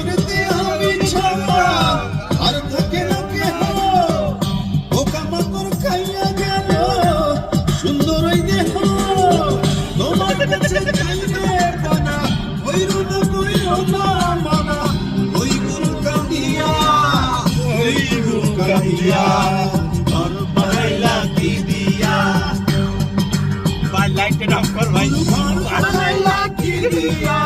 নজরেতে আমি ছাড়া আর থাকে না কেহ পোকামাকড় খাইয়া গেল সুন্দর ওই দেহ তোমার কাছে চাইলে পানা হইল না মানা ওই গুরু কাঁদিয়া ঘর বানাইলা কি দিয়া লাইটের অফ কর ভাই ঘর বানাইলা কি দিয়া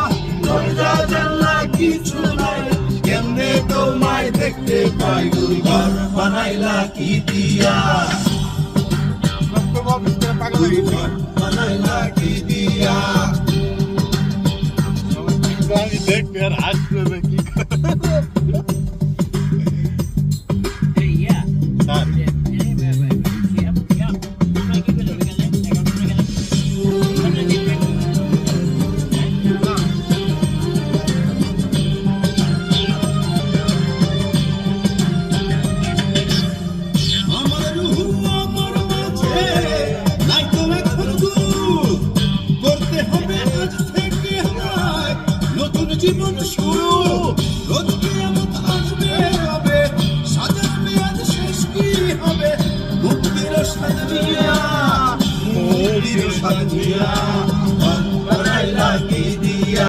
দরজা জানলা কিছু নাই কেমনে তোমায় দেখতে পাই ঘর বানাইলা কি দিয়া পাগল হয়ে গেছে ঘর বানাইলা কি দিয়া আমি দেখবে আর হাসবে কি আমার রুহু আমার মাঝে নাই তো এখন গুরু করতে হবে আজ থেকে হয় নতুন জীবন শুরু রোজ কিয়ামত আসবে হবে সাজাবে আজ শেষ কি হবে মুক্তির সাজিয়া